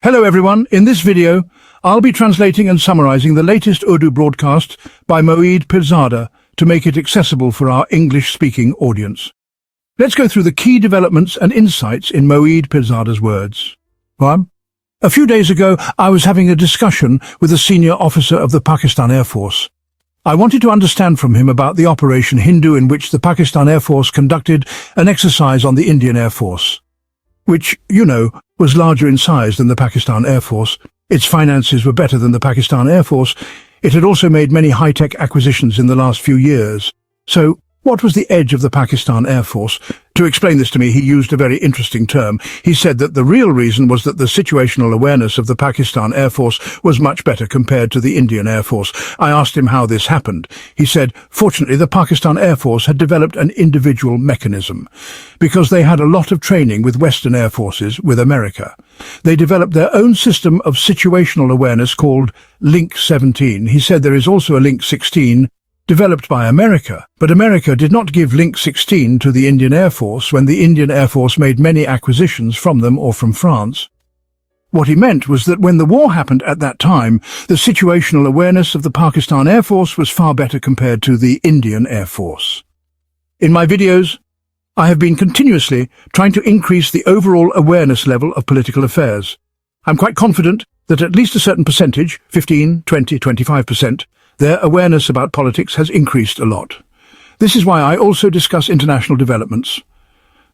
Hello everyone, in this video, I'll be translating and summarizing the latest Urdu broadcast by Moeed Pirzada to make it accessible for our English-speaking audience. Let's go through the key developments and insights in Moeed Pirzada's words. 1. A few days ago, I was having a discussion with a senior officer of the Pakistan Air Force. I wanted to understand from him about the Operation Hindu in which the Pakistan Air Force conducted an exercise on the Indian Air Force, which, was larger in size than the Pakistan Air Force. Its finances were better than the Pakistan Air Force. It had also made many high-tech acquisitions in the last few years. So, what was the edge of the Pakistan Air Force? To explain this to me, he used a very interesting term. He said that the real reason was that the situational awareness of the Pakistan Air Force was much better compared to the Indian Air Force. I asked him how this happened. He said, fortunately, the Pakistan Air Force had developed an individual mechanism, because they had a lot of training with Western Air Forces, with America. They developed their own system of situational awareness called Link 17. He said there is also a Link 16, developed by America, but America did not give Link 16 to the Indian Air Force when the Indian Air Force made many acquisitions from them or from France. What he meant was that when the war happened at that time, the situational awareness of the Pakistan Air Force was far better compared to the Indian Air Force. In my videos, I have been continuously trying to increase the overall awareness level of political affairs. I'm quite confident that at least a certain percentage, 15, 20, 25%, their awareness about politics has increased a lot. This is why I also discuss international developments.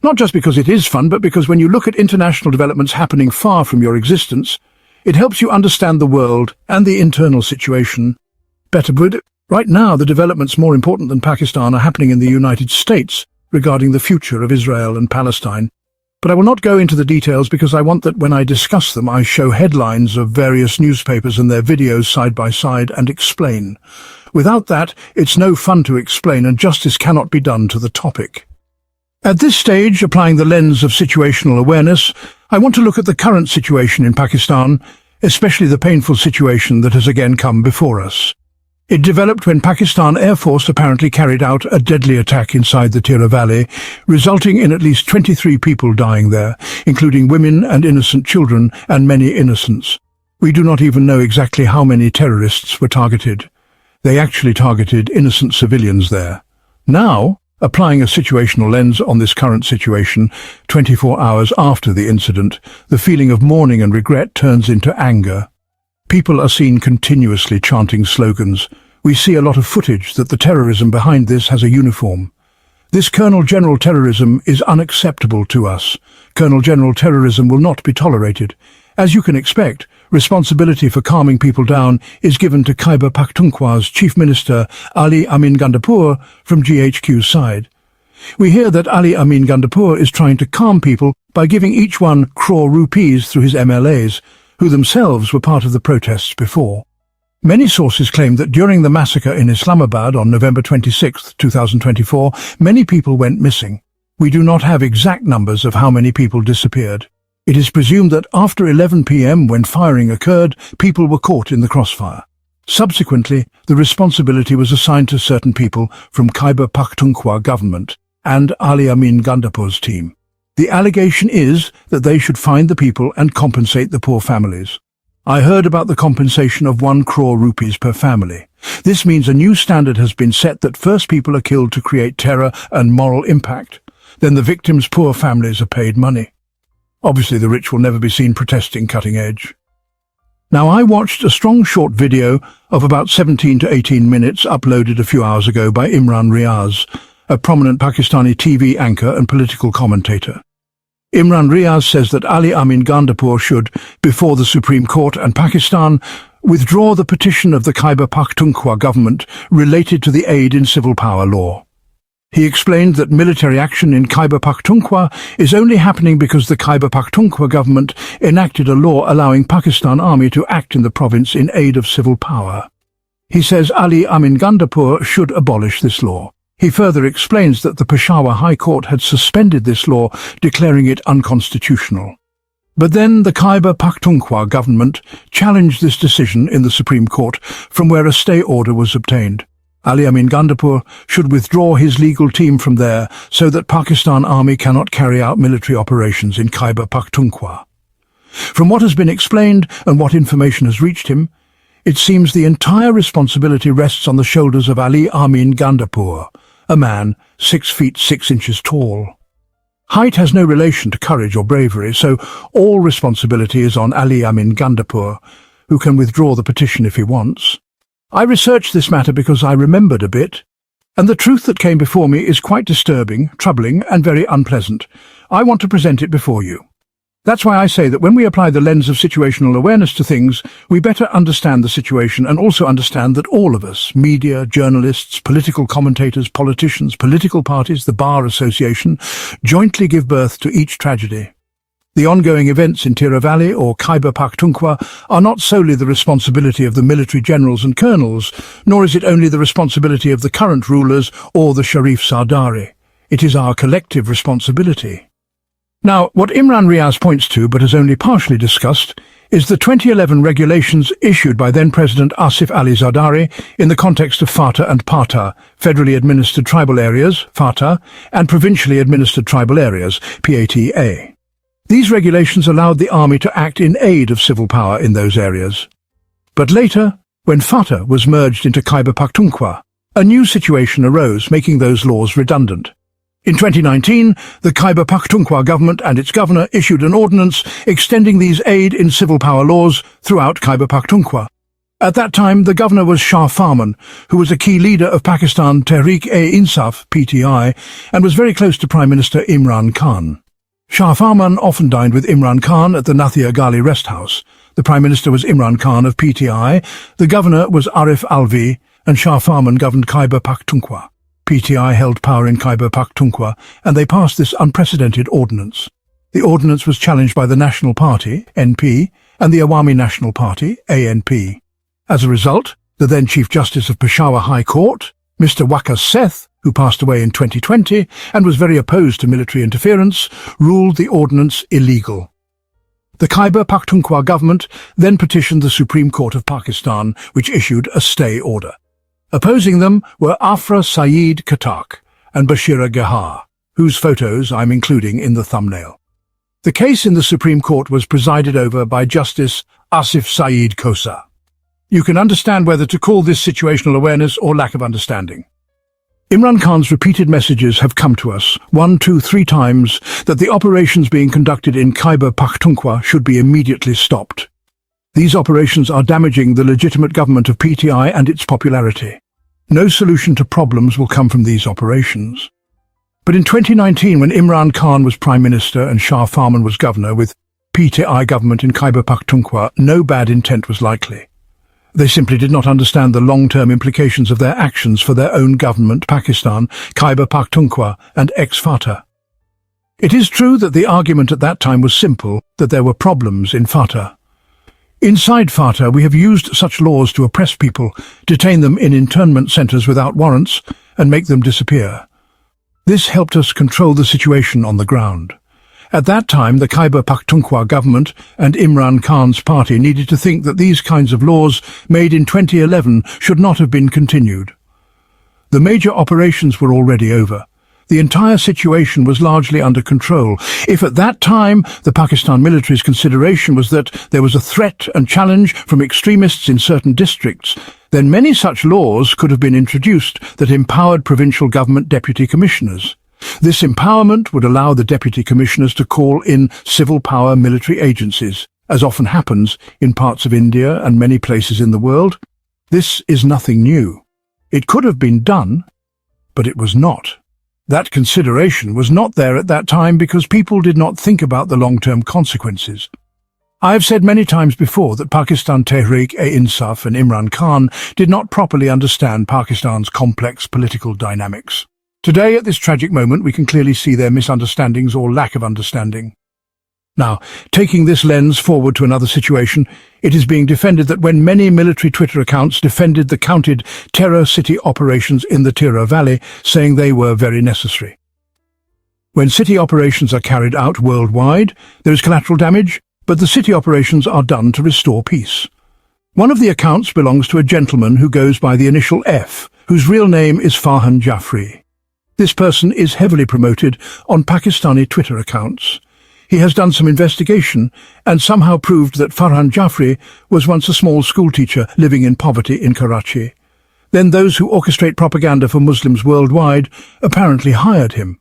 Not just because it is fun, but because when you look at international developments happening far from your existence, it helps you understand the world and the internal situation better. But right now, the developments more important than Pakistan are happening in the United States regarding the future of Israel and Palestine. But I will not go into the details because I want that when I discuss them, I show headlines of various newspapers and their videos side by side and explain. Without that, it's no fun to explain and justice cannot be done to the topic. At this stage, applying the lens of situational awareness, I want to look at the current situation in Pakistan, especially the painful situation that has again come before us. It developed when Pakistan Air Force apparently carried out a deadly attack inside the Tirah Valley, resulting in at least 23 people dying there, including women and innocent children and many innocents. We do not even know exactly how many terrorists were targeted. They actually targeted innocent civilians there. Now, applying a situational lens on this current situation, 24 hours after the incident, the feeling of mourning and regret turns into anger. People are seen continuously chanting slogans. We see a lot of footage that the terrorism behind this has a uniform. This Colonel General terrorism is unacceptable to us. Colonel General terrorism will not be tolerated. As you can expect, responsibility for calming people down is given to Khyber Pakhtunkhwa's Chief Minister Ali Amin Gandapur from GHQ's side. We hear that Ali Amin Gandapur is trying to calm people by giving each one crore rupees through his MLAs, who themselves were part of the protests before. Many sources claim that during the massacre in Islamabad on November 26, 2024, many people went missing. We do not have exact numbers of how many people disappeared. It is presumed that after 11 p.m. when firing occurred, people were caught in the crossfire. Subsequently, the responsibility was assigned to certain people from Khyber Pakhtunkhwa government and Ali Amin Gandapur's team. The allegation is that they should find the people and compensate the poor families. I heard about the compensation of 1 crore rupees per family. This means a new standard has been set that first people are killed to create terror and moral impact. Then the victims' poor families are paid money. Obviously, the rich will never be seen protesting cutting edge. Now, I watched a strong short video of about 17 to 18 minutes uploaded a few hours ago by Imran Riaz, a prominent Pakistani TV anchor and political commentator. Imran Riaz says that Ali Amin Gandapur should, before the Supreme Court and Pakistan, withdraw the petition of the Khyber Pakhtunkhwa government related to the aid in civil power law. He explained that military action in Khyber Pakhtunkhwa is only happening because the Khyber Pakhtunkhwa government enacted a law allowing Pakistan Army to act in the province in aid of civil power. He says Ali Amin Gandapur should abolish this law. He further explains that the Peshawar High Court had suspended this law, declaring it unconstitutional. But then the Khyber Pakhtunkhwa government challenged this decision in the Supreme Court, from where a stay order was obtained. Ali Amin Gandapur should withdraw his legal team from there so that Pakistan Army cannot carry out military operations in Khyber Pakhtunkhwa. From what has been explained and what information has reached him, it seems the entire responsibility rests on the shoulders of Ali Amin Gandapur, a man 6 feet 6 inches tall. Height has no relation to courage or bravery, so all responsibility is on Ali Amin Gandapur, who can withdraw the petition if he wants. I researched this matter because I remembered a bit, and the truth that came before me is quite disturbing, troubling, and very unpleasant. I want to present it before you. That's why I say that when we apply the lens of situational awareness to things, we better understand the situation and also understand that all of us, media, journalists, political commentators, politicians, political parties, the Bar Association, jointly give birth to each tragedy. The ongoing events in Tirah Valley or Khyber Pakhtunkhwa are not solely the responsibility of the military generals and colonels, nor is it only the responsibility of the current rulers or the Sharif Sardari. It is our collective responsibility. Now, what Imran Riaz points to, but has only partially discussed, is the 2011 regulations issued by then-President Asif Ali Zardari in the context of FATA and PATA, federally administered tribal areas, FATA, and provincially administered tribal areas, PATA. These regulations allowed the army to act in aid of civil power in those areas. But later, when FATA was merged into Khyber Pakhtunkhwa, a new situation arose, making those laws redundant. In 2019, the Khyber Pakhtunkhwa government and its governor issued an ordinance extending these aid in civil power laws throughout Khyber Pakhtunkhwa. At that time, the governor was Shah Farman, who was a key leader of Pakistan Tehreek-e-Insaf, PTI, and was very close to Prime Minister Imran Khan. Shah Farman often dined with Imran Khan at the Nathia Gali rest house. The Prime Minister was Imran Khan of PTI, the governor was Arif Alvi, and Shah Farman governed Khyber Pakhtunkhwa. PTI held power in Khyber Pakhtunkhwa, and they passed this unprecedented ordinance. The ordinance was challenged by the National Party, NP, and the Awami National Party, ANP. As a result, the then Chief Justice of Peshawar High Court, Mr. Waqar Seth, who passed away in 2020 and was very opposed to military interference, ruled the ordinance illegal. The Khyber Pakhtunkhwa government then petitioned the Supreme Court of Pakistan, which issued a stay order. Opposing them were Afra Saeed Khattak and Bashira Gahar, whose photos I'm including in the thumbnail. The case in the Supreme Court was presided over by Justice Asif Saeed Khosa. You can understand whether to call this situational awareness or lack of understanding. Imran Khan's repeated messages have come to us 1, 2, 3 times that the operations being conducted in Khyber Pakhtunkhwa should be immediately stopped. These operations are damaging the legitimate government of PTI and its popularity. No solution to problems will come from these operations. But in 2019, when Imran Khan was Prime Minister and Shah Farman was Governor with PTI government in Khyber Pakhtunkhwa, no bad intent was likely. They simply did not understand the long-term implications of their actions for their own government, Pakistan, Khyber Pakhtunkhwa, and ex-FATA. It is true that the argument at that time was simple, that there were problems in FATA. Inside FATA, we have used such laws to oppress people, detain them in internment centres without warrants, and make them disappear. This helped us control the situation on the ground. At that time, the Khyber Pakhtunkhwa government and Imran Khan's party needed to think that these kinds of laws made in 2011 should not have been continued. The major operations were already over. The entire situation was largely under control. If at that time the Pakistan military's consideration was that there was a threat and challenge from extremists in certain districts, then many such laws could have been introduced that empowered provincial government deputy commissioners. This empowerment would allow the deputy commissioners to call in civil power military agencies, as often happens in parts of India and many places in the world. This is nothing new. It could have been done, but it was not. That consideration was not there at that time because people did not think about the long-term consequences. I have said many times before that Pakistan Tehreek-e-Insaf and Imran Khan did not properly understand Pakistan's complex political dynamics. Today, at this tragic moment, we can clearly see their misunderstandings or lack of understanding. Now, taking this lens forward to another situation, it is being defended that when many military Twitter accounts defended the counted terror city operations in the Tirah Valley, saying they were very necessary. When city operations are carried out worldwide, there is collateral damage, but the city operations are done to restore peace. One of the accounts belongs to a gentleman who goes by the initial F, whose real name is Farhan Jaffrey. This person is heavily promoted on Pakistani Twitter accounts. He has done some investigation and somehow proved that Farhan Jafri was once a small schoolteacher living in poverty in Karachi. Then those who orchestrate propaganda for Muslims worldwide apparently hired him.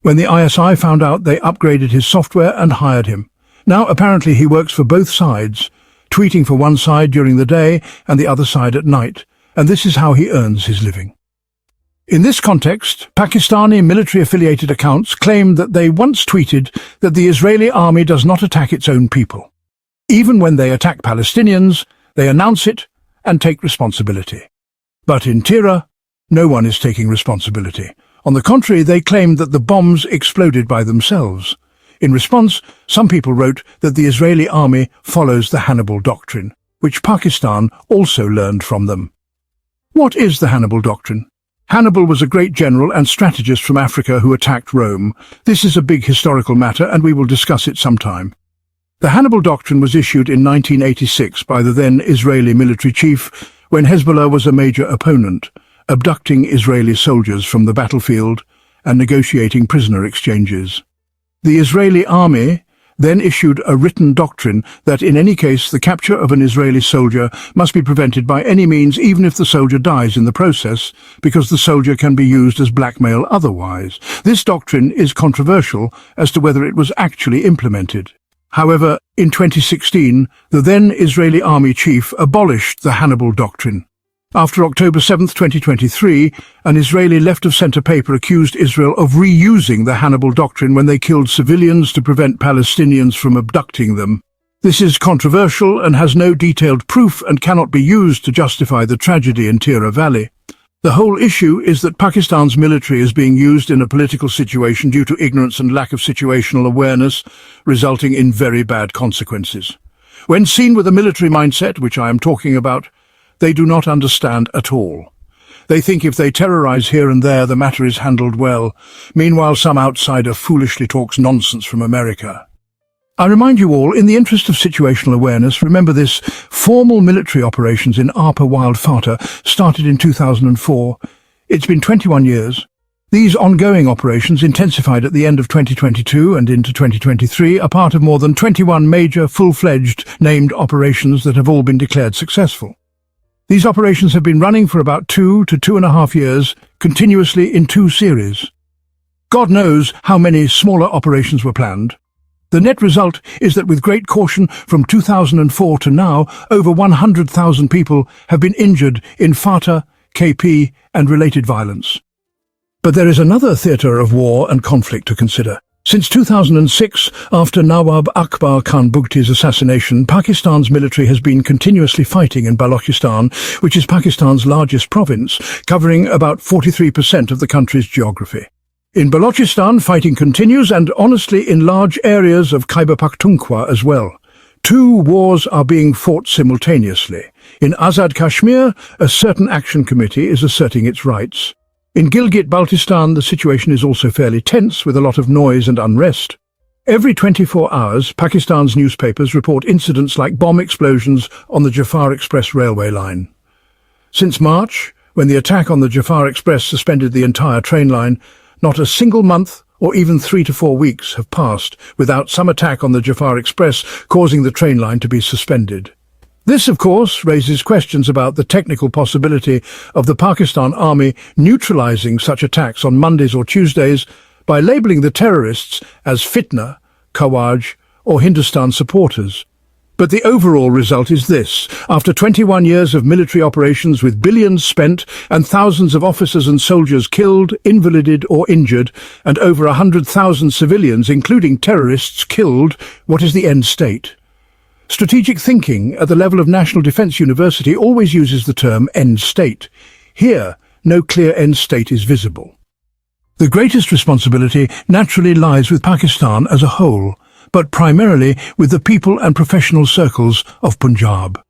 When the ISI found out, they upgraded his software and hired him. Now apparently he works for both sides, tweeting for one side during the day and the other side at night, and this is how he earns his living. In this context, Pakistani military-affiliated accounts claim that they once tweeted that the Israeli army does not attack its own people. Even when they attack Palestinians, they announce it and take responsibility. But in Tirah, no one is taking responsibility. On the contrary, they claimed that the bombs exploded by themselves. In response, some people wrote that the Israeli army follows the Hannibal Doctrine, which Pakistan also learned from them. What is the Hannibal Doctrine? Hannibal was a great general and strategist from Africa who attacked Rome. This is a big historical matter, and we will discuss it sometime. The Hannibal Doctrine was issued in 1986 by the then Israeli military chief when Hezbollah was a major opponent, abducting Israeli soldiers from the battlefield and negotiating prisoner exchanges. The Israeli army then issued a written doctrine that in any case the capture of an Israeli soldier must be prevented by any means, even if the soldier dies in the process, because the soldier can be used as blackmail otherwise. This doctrine is controversial as to whether it was actually implemented. However, in 2016, the then Israeli army chief abolished the Hannibal Doctrine. After October 7, 2023, an Israeli left-of-center paper accused Israel of reusing the Hannibal Doctrine when they killed civilians to prevent Palestinians from abducting them. This is controversial and has no detailed proof and cannot be used to justify the tragedy in Tirah Valley. The whole issue is that Pakistan's military is being used in a political situation due to ignorance and lack of situational awareness, resulting in very bad consequences. When seen with a military mindset, which I am talking about, they do not understand at all. They think if they terrorize here and there, the matter is handled well. Meanwhile, some outsider foolishly talks nonsense from America. I remind you all, in the interest of situational awareness, remember this: formal military operations in Upper Wild Fata started in 2004. It's been 21 years. These ongoing operations, intensified at the end of 2022 and into 2023, are part of more than 21 major, full-fledged, named operations that have all been declared successful. These operations have been running for about 2 to 2.5 years, continuously in 2 series. God knows how many smaller operations were planned. The net result is that with great caution, from 2004 to now, over 100,000 people have been injured in Fata, KP and related violence. But there is another theatre of war and conflict to consider. Since 2006, after Nawab Akbar Khan Bugti's assassination, Pakistan's military has been continuously fighting in Balochistan, which is Pakistan's largest province, covering about 43% of the country's geography. In Balochistan, fighting continues, and honestly in large areas of Khyber Pakhtunkhwa as well. 2 wars are being fought simultaneously. In Azad Kashmir, a certain action committee is asserting its rights. In Gilgit-Baltistan, the situation is also fairly tense, with a lot of noise and unrest. Every 24 hours, Pakistan's newspapers report incidents like bomb explosions on the Jafar Express railway line. Since March, when the attack on the Jafar Express suspended the entire train line, not a single month or even 3 to 4 weeks have passed without some attack on the Jafar Express causing the train line to be suspended. This, of course, raises questions about the technical possibility of the Pakistan army neutralizing such attacks on Mondays or Tuesdays by labeling the terrorists as Fitna, Kawaj or Hindustan supporters. But the overall result is this: after 21 years of military operations with billions spent and thousands of officers and soldiers killed, invalided or injured, and over 100,000 civilians, including terrorists, killed, what is the end state? Strategic thinking at the level of National Defence University always uses the term end state. Here, no clear end state is visible. The greatest responsibility naturally lies with Pakistan as a whole, but primarily with the people and professional circles of Punjab.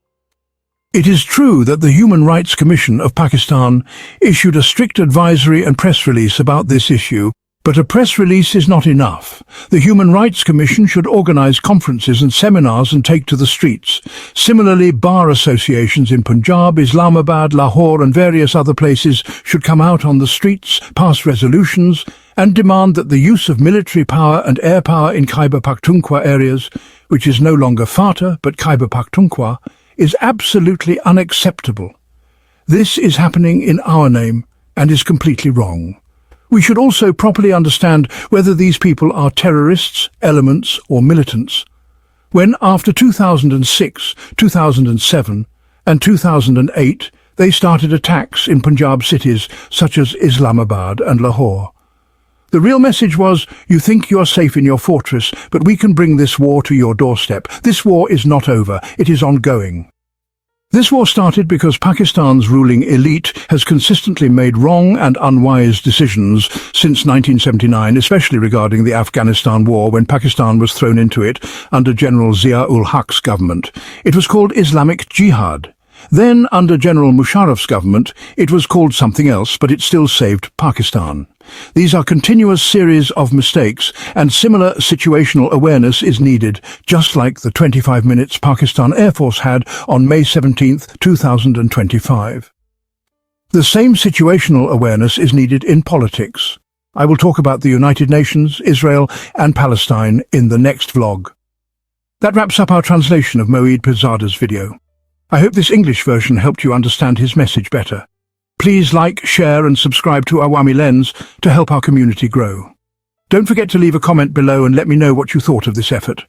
It is true that the Human Rights Commission of Pakistan issued a strict advisory and press release about this issue, but a press release is not enough. The Human Rights Commission should organise conferences and seminars and take to the streets. Similarly, bar associations in Punjab, Islamabad, Lahore and various other places should come out on the streets, pass resolutions and demand that the use of military power and air power in Khyber Pakhtunkhwa areas, which is no longer FATA but Khyber Pakhtunkhwa, is absolutely unacceptable. This is happening in our name and is completely wrong. We should also properly understand whether these people are terrorists, elements or militants. When after 2006, 2007 and 2008 they started attacks in Punjab cities such as Islamabad and Lahore. The real message was, you think you're safe in your fortress, but we can bring this war to your doorstep. This war is not over, it is ongoing. This war started because Pakistan's ruling elite has consistently made wrong and unwise decisions since 1979, especially regarding the Afghanistan war when Pakistan was thrown into it under General Zia-ul-Haq's government. It was called Islamic Jihad. Then, under General Musharraf's government, it was called something else, but it still saved Pakistan. These are continuous series of mistakes, and similar situational awareness is needed, just like the 25 minutes Pakistan Air Force had on May 17, 2025. The same situational awareness is needed in politics. I will talk about the United Nations, Israel, and Palestine in the next vlog. That wraps up our translation of Moeed Pirzada's video. I hope this English version helped you understand his message better. Please like, share and subscribe to Awami Lens to help our community grow. Don't forget to leave a comment below and let me know what you thought of this effort.